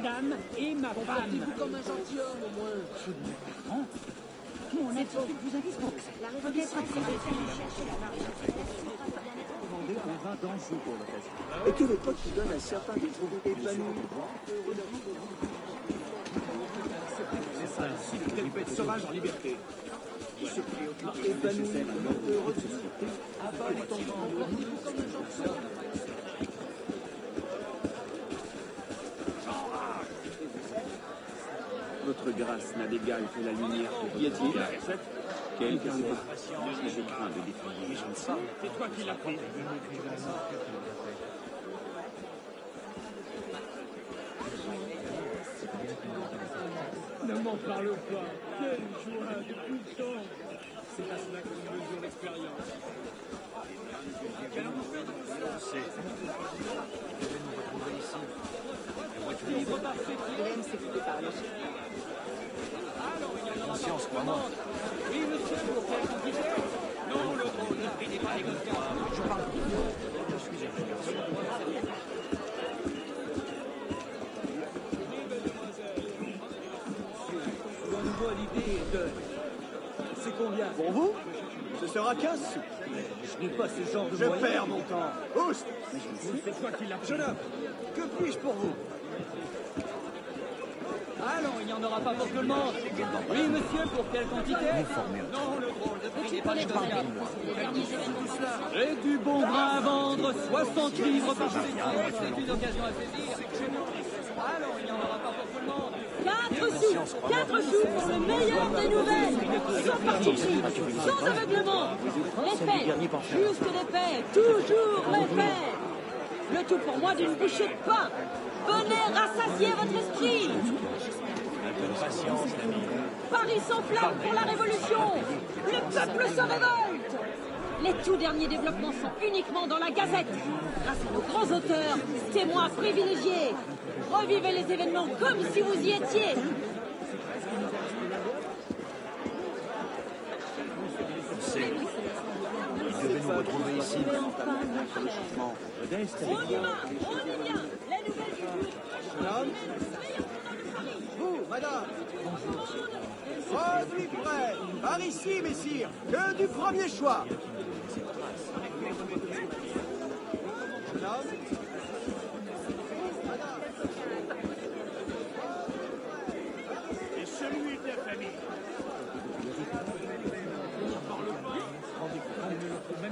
madame et ma femme. Comme un gentilhomme, au moins. Je ne me comprends. Mon attitude vous indispensable. La reconnaissance est de chercher la Demander un vin d'Anjou pour l'occasion. Et quelle époque qui donne à certains de trouver épanoui. C'est ça, ici, le tel bête sauvage en liberté. Épanoui, heureux de société. Abat les tombants. Votre grâce n'a d'égal que la lumière que y a-t-il? Quelqu'un d'autre. Je crains de défaillir. Je ne sais. C'est toi qui l'as pris. Ne m'en parle pas. Quelle joie de tout le temps. C'est à cela que l'on mesure l'expérience. On sait. Vous devez nous retrouver ici. Hélène s'est coupée par le chef. Conscience, crois-moi. Oui, monsieur, pour quelle quantité? Non, le drôle ne prix n'est pas négociable. Je parle pour vous. Je suis un garçon. Dans nouveau, l'idée est de... C'est combien? Pour vous? Ce sera 15 sous. Mais je n'ai pas ce genre de moyens. Je perds mon temps. Oust! C'est toi qui l'as pris. Jeune homme, que puis-je pour vous? Allons, il n'y en aura pas pour tout le monde. Oui, monsieur, pour quelle quantité? Non, le drôle de prix n'est pas négociable. Et du bon vin à vendre, 60 livres par chéquier. C'est une occasion à saisir. Allons, il n'y en aura pas pour tout le monde. 4 sous pour le meilleur des nouvelles, sans parti pris, sans aveuglement. L'épée, juste l'épée, toujours l'épée. Le tout pour moi d'une bouchée de pain. Venez rassasier votre esprit. Un peu de patience, l'ami. Paris s'enflamme pour la révolution. Le peuple se révolte. Les tout derniers développements sont uniquement dans la Gazette. Grâce à nos grands auteurs, témoins privilégiés. Revivez les événements comme si vous y étiez. On sait. Vous devez nous retrouver ici. Modeste, On y va, les nouvelles du jour. vous, madame. Produit prêt. Par ici, messire. Que du premier choix. Jeune homme. Et celui de la famille.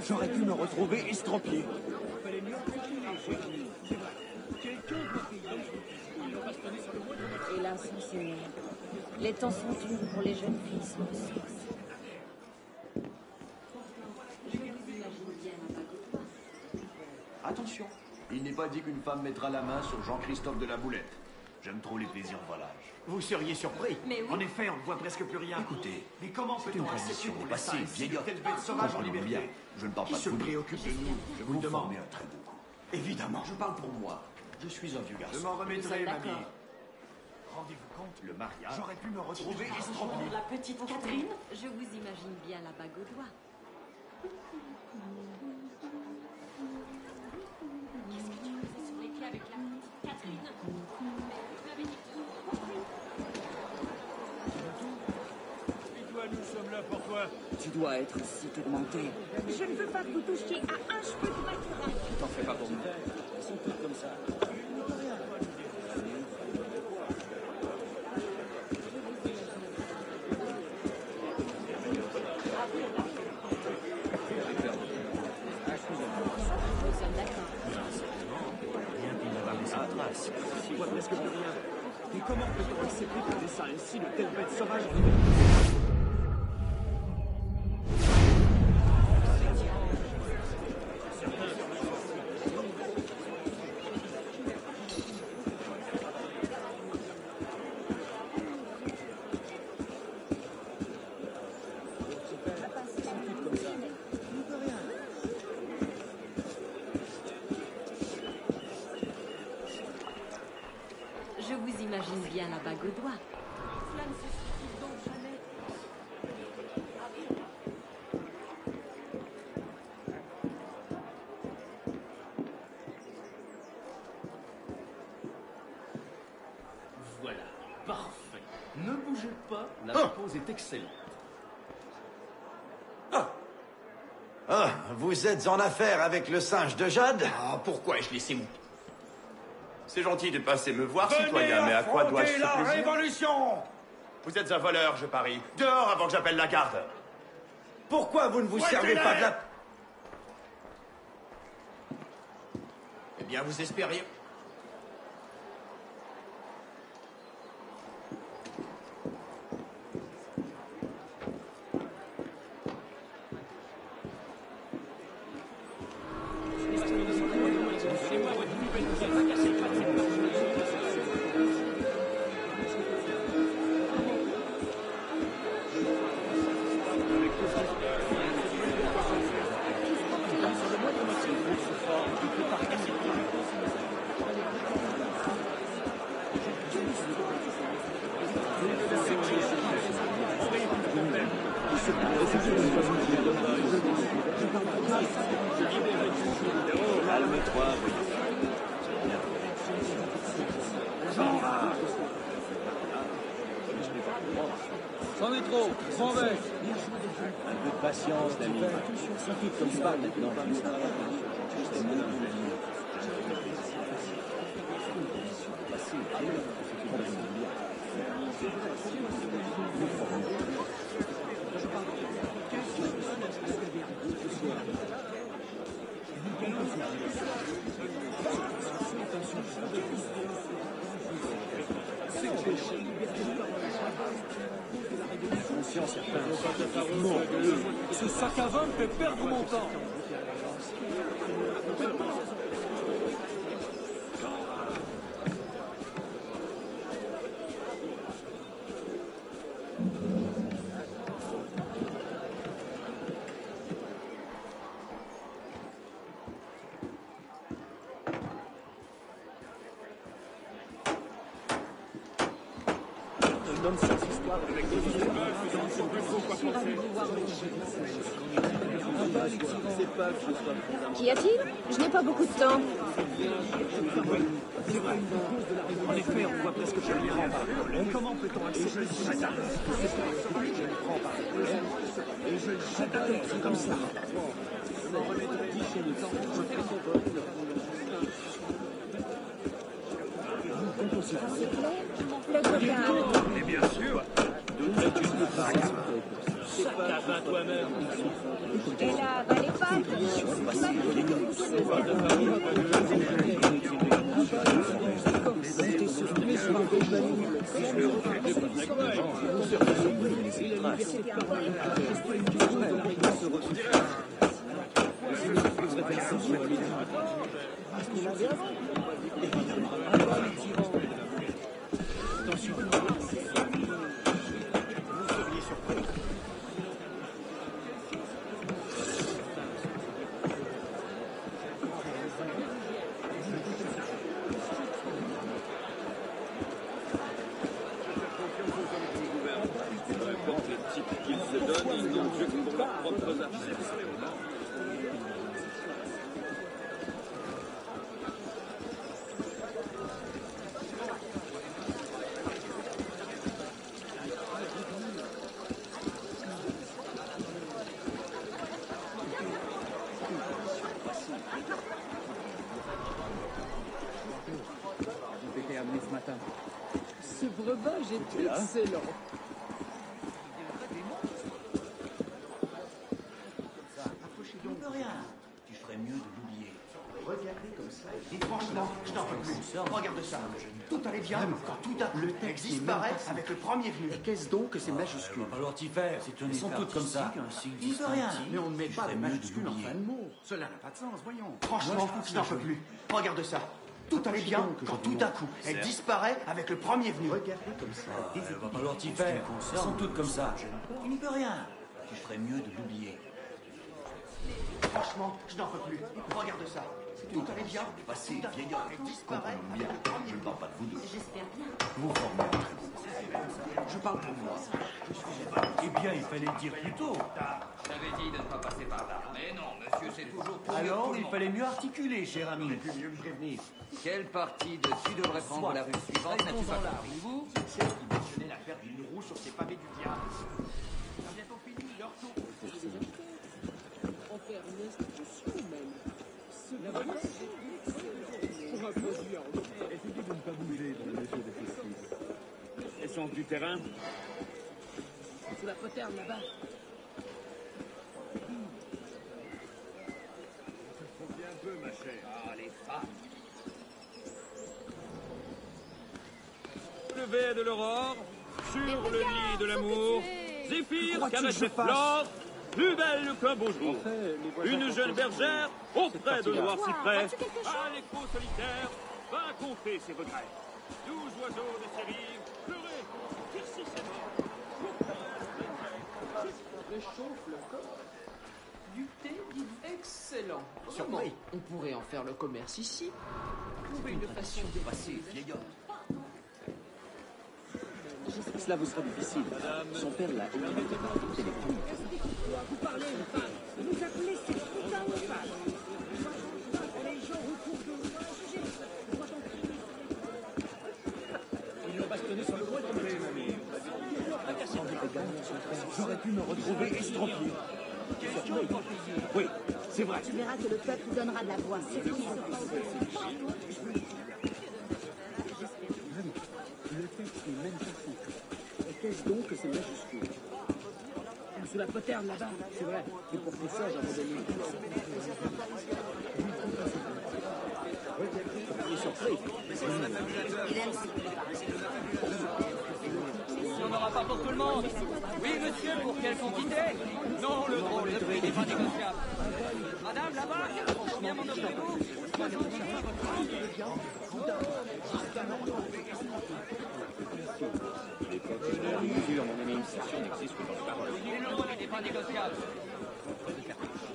J'aurais pu me retrouver estropié. Hélas, monseigneur, les temps sont durs pour les jeunes filles sans ressources. Attention. Il n'est pas dit qu'une femme mettra la main sur Jean-Christophe de la Boulette. J'aime trop les plaisirs volage. Vous seriez surpris. Mais oui. En effet, on ne voit presque plus rien. Écoutez, Mais comment c'est peut-on une accepter tradition qu'on dépassée, laisse ainsi vieillotte. telle bête sauvage en Comprenez-le liberté? bien. Je ne parle Qui pas de se vous. préoccupe de nous? Je vous le demande. formez un très beau coup. Évidemment. Je parle pour moi. Je suis un vieux garçon. Je m'en remettrai, D'accord. mamie. Rendez-vous compte, Le mariage. j'aurais pu me retrouver estropié. La petite Catherine, je vous imagine bien la bague au doigt. Qu'est-ce que tu faisais sur les quais avec la petite Catherine? Tu m'avais dit que Et toi, nous sommes là pour toi. Tu dois être si tourmenté. je ne veux pas que vous touchiez à un cheveu de ma cravate. T'en fais pas pour nous. Ils sont tous comme ça. Nous sommes d'accord. Rien qui ne va laisser de trace. On voit presque plus rien. Mais comment peut-on accepter qu'on laisse ainsi de telles bêtes sauvages en liberté? Je vous imagine bien la bague au doigt. Cela ne se suffit donc jamais. est excellente. Ah, vous êtes en affaire avec le singe de Jade? Ah, pourquoi ai-je laissé mon... C'est gentil de passer me voir, citoyen, mais à quoi dois-je ce la plaisir? révolution! Vous êtes un voleur, je parie. Dehors avant que j'appelle la garde. Pourquoi vous ne vous servez pas de la... Eh bien, vous espériez... C'en est trop, je m'en vais. Un peu de patience, l'ami. C'est tout comme ça maintenant. Ce sac à vin me fait perdre mon temps. Donne cette histoire avec des Qu'y a-t-il? Je n'ai pas beaucoup de temps. En effet, on voit presque que je ne prends pas. Comment peut-on accepter ce matin? Je le prends par et je le jette à terre, c'est comme ça. Je m'en remettrai 10 chez le temps. Je fais son vol. Le coquin. Mais bien sûr. Sac à vin toi-même. Et là, bah, les pattes. Ce breuvage est excellent. On ne peut rien. Tu ferais mieux de l'oublier. Regardez comme ça. Et franchement, je n'en peux plus. Regarde ça. Tout allait bien quand tout à coup, le texte disparaît avec le premier venu. Et qu'est-ce donc que ces majuscules? Il va falloir t'y faire. Ils sont toutes comme ça. Il ne peut rien. Mais on ne met Tu pas de ferais mieux de majuscules en l'oublier. fin de mot. Cela n'a pas de sens, voyons. Franchement, je n'en peux plus. Regarde ça. Tout allait bien quand tout à coup, elle disparaît avec le premier venu. Regardez comme ça. Il va falloir t'y faire. Ils sont toutes comme ça. Il ne peut rien. Tu ferais mieux de l'oublier. Franchement, je n'en peux plus. Regarde ça. Tout allait bien. Passez, vieillard. Elle disparaît avec le premier Je ne parle pas de vous deux. J'espère bien. Vous formez un trio. Je parle pour moi. Eh bien, il fallait le dire plus tôt. J'avais dit de ne pas passer par là. Mais non, monsieur, c'est toujours pour Alors, il fallait mieux articuler, cher ami. mieux me prévenir. Quelle partie de tu devrais prendre la rue suivante n'as-tu pas compris, vous? Celle qui mentionnait l'affaire d'une roue sur ces pavés du diable. C'est bientôt fini, leur tour. En faire une institution même. C'est la police. Pour un produit en Essayez de ne pas bouger dans les mesures des festives. Essence du terrain. sous la poterne là-bas. Viens un peu, ma chère. Ah, les femmes. Lever de l'aurore, sur le lit de l'amour, Zéphyr Crois-tu que caresse je cette fasse flore, plus belle qu'un beau jour. Une jeune bergère, auprès de noirs cyprès, à l'écho solitaire, va compter ses regrets. 12 oiseaux de ses rives, pleurer, tircis ses morts. Réchauffe le corps. Du thé dit excellent. Surpris. On pourrait en faire le commerce ici. Trouver une façon de Passez, vieillard. Cela vous sera difficile. Son père l'a immédiatement au téléphone. Vous parlez, une femme. Vous appelez ces putains de femmes. Les gens autour de vous. Ils l'ont bastonné sur le coin de tomber, mamie. Sans des dégâts, j'aurais pu me retrouver estropié. Oui, c'est vrai. Tu verras que le peuple donnera de la voix. C'est tout. Le texte n'est même pas son. Et qu'est-ce donc que ces majuscules? sous la poterne là-bas. C'est vrai. Et pour tout ça, j'avais donné une Il est surpris. Il n'y en aura pas pour tout le monde. Oui, monsieur, pour quelle quantité? Non, le drôle, le prix n'est pas négociable. Madame, là-bas, combien m'en offrez-vous? Les mesures, mon administration n'existe que dans les paroles. Et le drôle n'est pas négociable.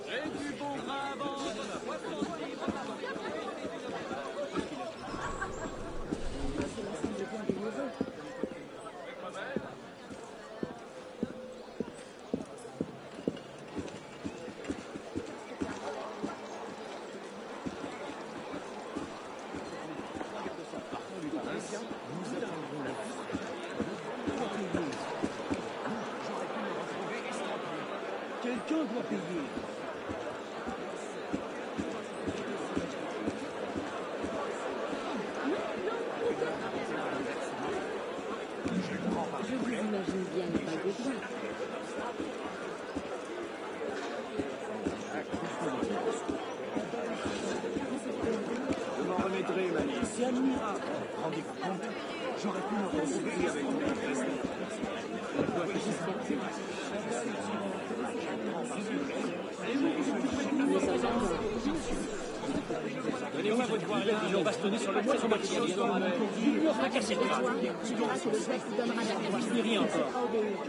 Et du bon grain à vendre, 60 livres. Quelqu'un doit payer. Je vous imagine bien les bagues de doigts. Je m'en remettrai, mamie. C'est admirable. Rendez-vous compte, j'aurais pu me retrouver avec mon père. Donnez-moi votre voirie, ils l'ont bastonné sur le toit, son marché. Ils lui ont fracassé le bras. Tu verras que le peuple donnera de la voix. Je dis rien encore.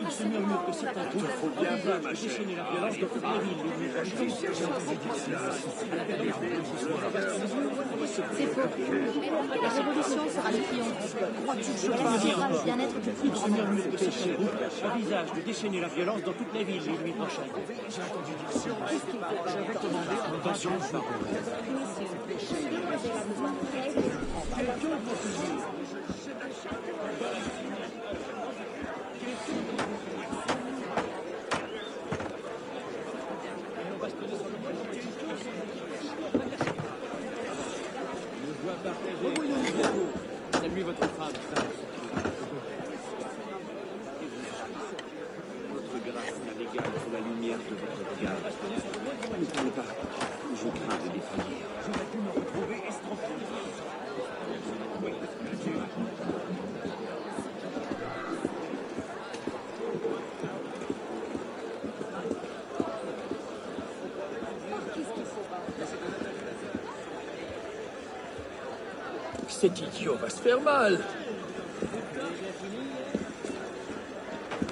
Il se murmure que c'est un tour. Il faut bien peu, ma chère. Déchaîner la violence dans toute la ville. C'est faux. La révolution sera le triomphe du peuple. Elle assurera le bien-être du plus grand nombre. Envisage de déchaîner la violence dans toute la ville les nuits prochaines. Attention, Saluez votre femme. votre grâce n'a d'égal que la lumière de votre regard. Ne parlez pas. Je crains de défaillir. J'aurais pu me retrouver estropié. Cet idiot va se faire mal.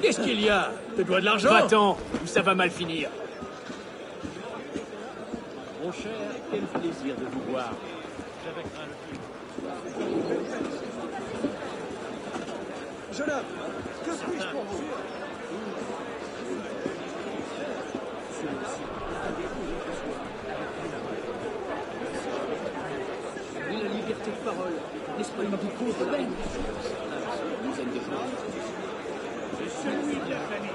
Qu'est-ce qu'il y a? Tu dois de l'argent? Va-t'en, ou ça va mal finir. Mon cher, quel plaisir de vous voir. J'avais craint le pire. Jeune homme, que puis-je pour vous? La liberté de parole, n'est-ce pas une vie pauvre belle? C'est celui de la famille.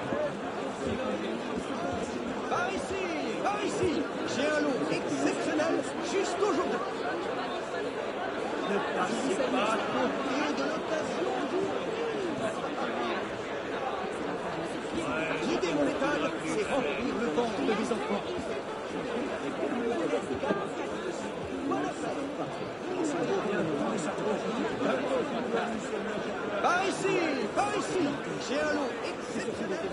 Par ici, j'ai un lot exceptionnel jusqu'aujourd'hui. Ne passez pas à côté de l'occasion. Guider mon étal, c'est remplir le ventre des enfants. Par ici, j'ai un lot exceptionnel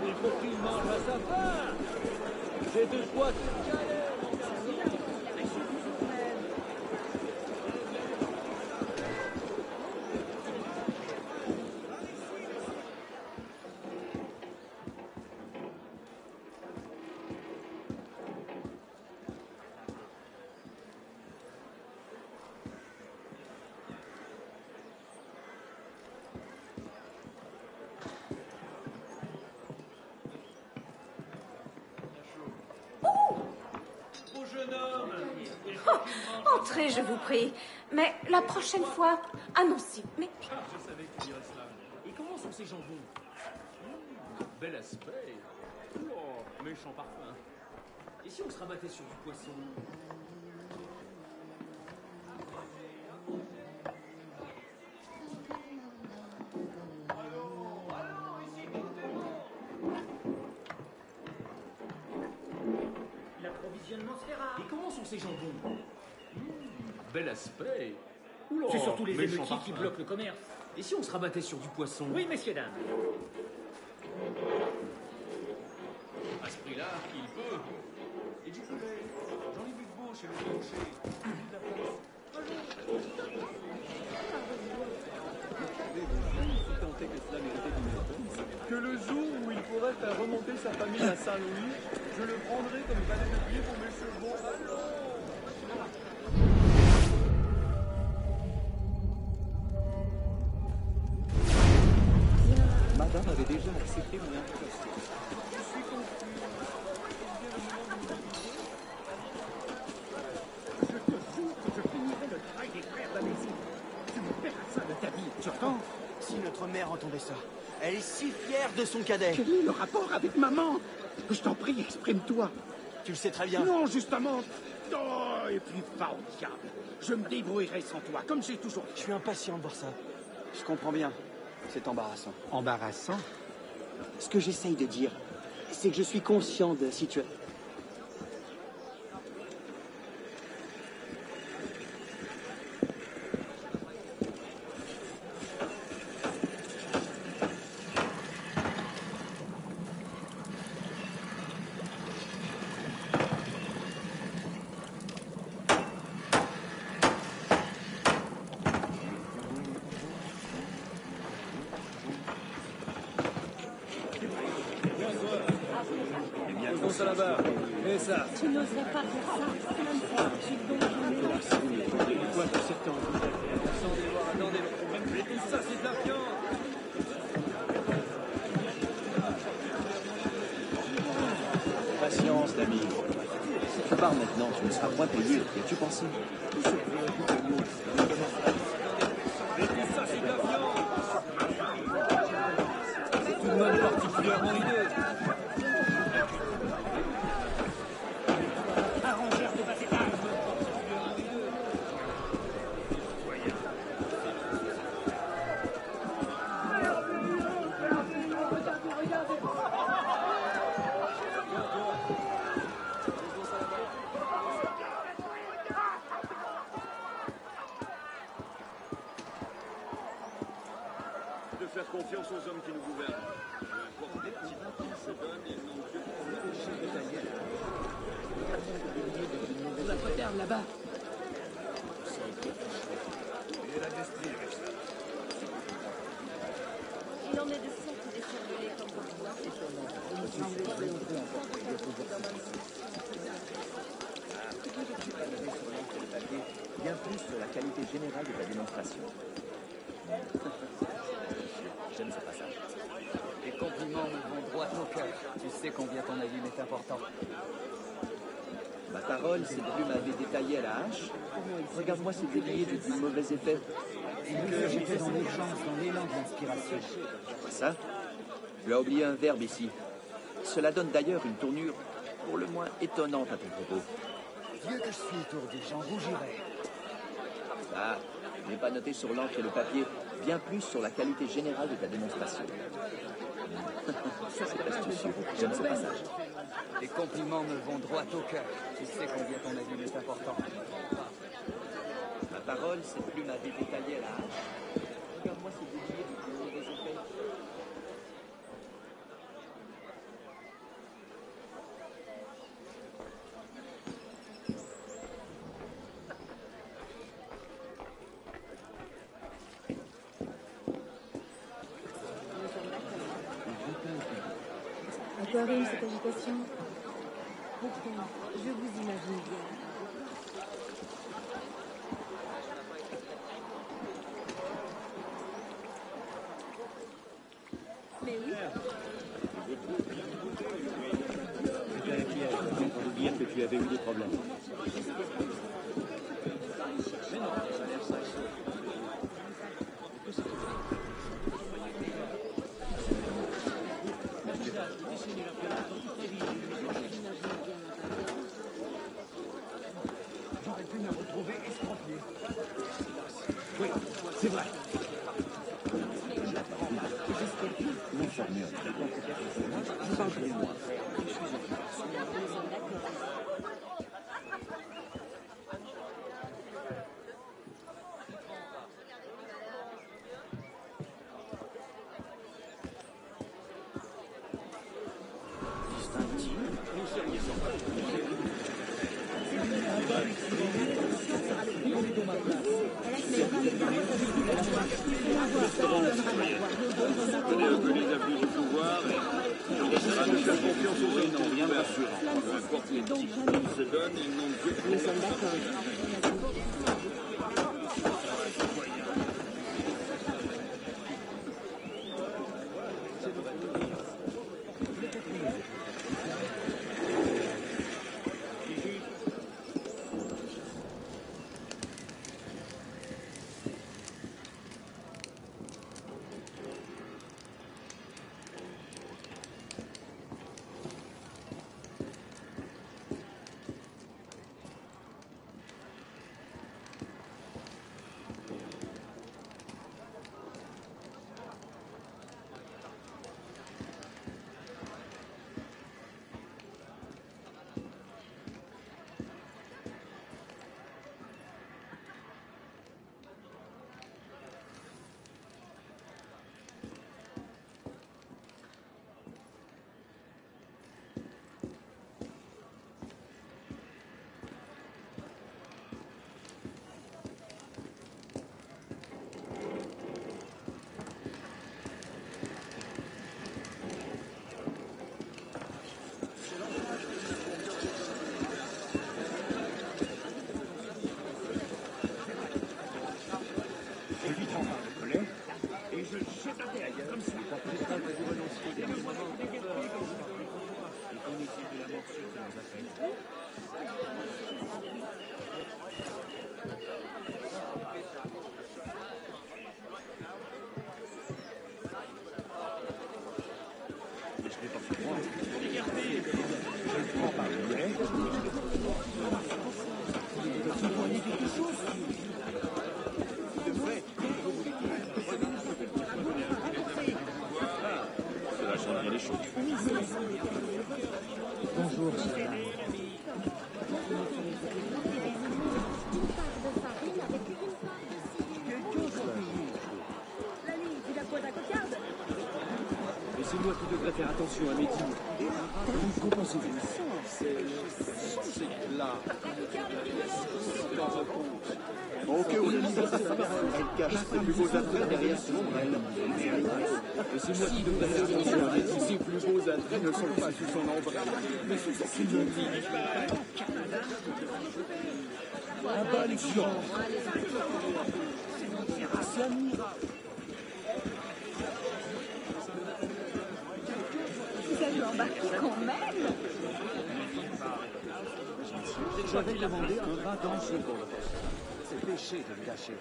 Il faut qu'il mange à sa faim. J'ai deux fois Entrez, je vous prie. Mais la prochaine fois, annoncez. Mais Je savais que tu dirais cela. Et comment sont ces jambons? Bel aspect. Oh, méchant parfum. Et si on se rabattait sur du poisson? L'approvisionnement se fera. Et comment sont ces jambons? Bel aspect. C'est surtout les méchant émeutiers qui parfum. bloquent le commerce. Et si on se rabattait sur du poisson? Oui, messieurs, dames. À ce prix-là, il peut. Et du poulet. J'en ai vu de beau chez le boucher. Que le jour où il pourrait faire remonter sa famille à Saint-Louis, je le prendrai comme valet de pied pour mes chevaux. Madame avait déjà accepté mon invitation. Je suis confus. Je te jure que je finirai le travail des frères d'Amésie. Tu me paieras ça de ta vie, tu entends? Si notre mère entendait ça, elle est si fière de son cadet. Quel est le rapport avec maman? Je t'en prie, exprime-toi. Tu le sais très bien. Non, justement. Oh, et puis pas au diable. Je me débrouillerai sans toi, comme j'ai toujours Je suis impatient de voir ça. Je comprends bien. C'est embarrassant. embarrassant. Ce que j'essaye de dire, c'est que je suis conscient de la situation. Posons ça là-bas. Mets ça. tu n'oserais pas faire ça. C'est même pas. J'ai donc Quoi que c'est temps. Attendez voir, attendez. Mais tout ça, c'est de la viande. Patience, l'ami. Si tu pars maintenant, tu ne seras point payé. Y as-tu pensé? Mais tout ça, c'est de la viande. C'est tout de même particulièrement idée. Arrangeur de bas étage. de faire confiance aux hommes qui nous gouvernent. Peu importe les petits papiers se donnent, ils n'ont que Sous la poterne, là-bas. Et la destinée avec ça. Il en est de sorte des cervelets comme parfois. Bien plus sur la qualité générale de ta démonstration. J'aime ce passage. Les compliments me vont droit au cœur. Tu sais combien ton avis m'est important. Ma parole, cette plume avait détaillé à la hache. Regarde-moi ces déliés de plus mauvais effets. C'est que j'étais dans l'urgence, dans l'élan de l'inspiration. Quoi ça? Tu as oublié un verbe ici. Cela donne d'ailleurs une tournure pour le moins étonnante à ton propos. Dieu que je suis étourdi, j'en rougirais. Ah, je n'ai pas noté sur l'encre et le papier, bien plus sur la qualité générale de ta démonstration. C'est astucieux, j'aime ce passage. Les compliments me vont droit au cœur. Tu sais combien ton avis m'est important. Ma parole, cette plume avait détaillé à la hache. Regarde-moi ces déliés de plus mauvais effets. À quoi rime cette agitation? Pourtant, je vous imagine bien. Mais oui. C'était un piège, pour nous dire que tu avais eu des problèmes. J'aurais pu me retrouver estropié. Oui, c'est vrai. Je parle de moi. Tenez un peu les abus du pouvoir et on essaiera de faire confiance aux hommes qui nous gouvernent. Peu importe les petits qui se donnent, ils n'ont que Nous sommes d'accord. Cela change bien les choses. Bonjour, La ligne, tu la poses à côté. C'est moi qui devrais faire attention à mes dîmes. Qu'en pensez-vous? C'est là. Ok, Aurélie, elle cache ses plus beaux attraits derrière son ombrelle. Et c'est moi qui devrais faire attention à mes dîmes. Ses plus beaux attraits ne sont pas sous son ombrelle, mais sous sa clignotique. Un bal excellent. Vous allez embarquer quand même. Je vais demander un vin dangereux pour le poste. C'est péché de le gâcher.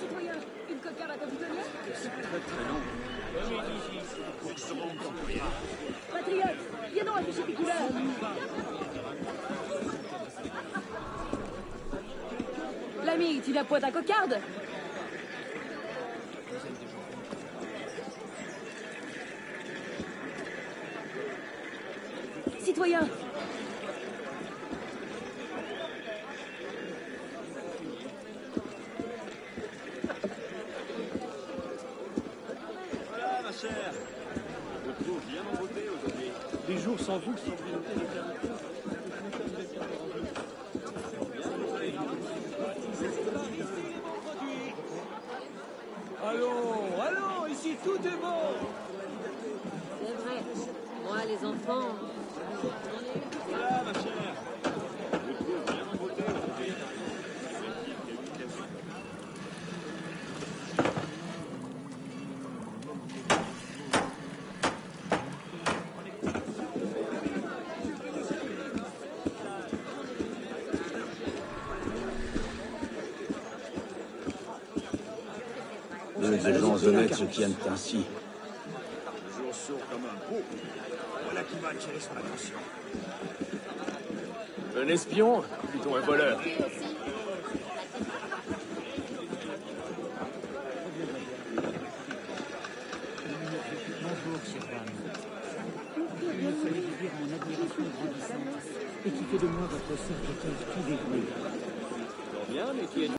Citoyen, une cocarde à capitolier? Patriote, viens donc afficher tes couleurs. L'ami, tu viens point ta cocarde? Citoyen. Voilà, ma chère. Je te trouve bien en beauté aujourd'hui. Les jours sans vous sont brillantés de clarté. Allons, allons, ici tout est bon. C'est vrai. Moi, les enfants. Voilà, ma chère. Je te trouve bien en beauté aujourd'hui. Des gens honnêtes se tiennent ainsi. Toujours sourd comme un pot. Voilà qui va attirer son attention. Un espion, plutôt un voleur. Bonjour, chère dame. Il me fallait vous dire mon admiration grandissante et qui fait de moi votre serviteur tout dévoué. Bien, mais qui est